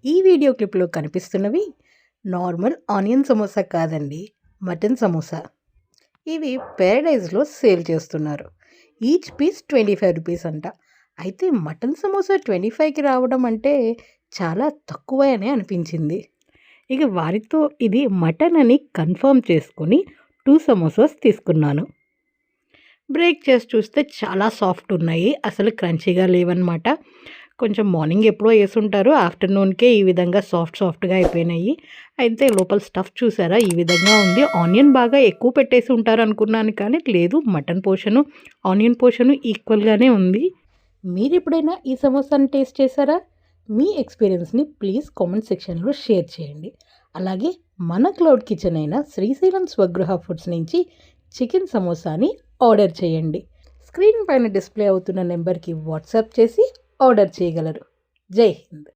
ఈ వీడియో క్లిప్లో కనిపిస్తున్నవి normal onion samosa కాదండి, మటన్ సమోసా. ఇవి ప్యారడైజ్లో సేల్ చేస్తున్నారు. ఈచ్ పీస్ 25 రూపీస్ అంట. అయితే మటన్ సమోసా 25కి రావడం అంటే చాలా తక్కువ అని అనిపించింది. ఇక వారితో ఇది మటన్ అని కన్ఫర్మ్ చేసుకొని 2 సమోసాస్ తీసుకున్నాను. బ్రేక్ చేసి చూస్తే చాలా సాఫ్ట్ ఉన్నాయి, అసలు క్రంచీగా లేవన్నమాట. కొంచెం మార్నింగ్ ఎప్పుడో వేసుంటారు, ఆఫ్టర్నూన్కే ఈ విధంగా సాఫ్ట్గా అయిపోయినాయి. అయితే లోపల స్టఫ్ చూసారా ఈ విధంగా ఉంది. ఆనియన్ బాగా ఎక్కువ పెట్టేసి ఉంటారు అనుకున్నాను, కానీ లేదు, మటన్ పోర్షను ఆనియన్ పోర్షను ఈక్వల్గానే ఉంది. మీరు ఎప్పుడైనా ఈ సమోసాని టేస్ట్ చేశారా? మీ ఎక్స్పీరియన్స్ని ప్లీజ్ కామెంట్ సెక్షన్లో షేర్ చేయండి. అలాగే మన క్లౌడ్ కిచెన్ అయిన శ్రీశైలం స్వగృహ ఫుడ్స్ నుంచి చికెన్ సమోసాని ఆర్డర్ చేయండి. స్క్రీన్ పైన డిస్ప్లే అవుతున్న నెంబర్కి వాట్సాప్ చేసి ఆర్డర్ చేయగలరు. జై హింద్.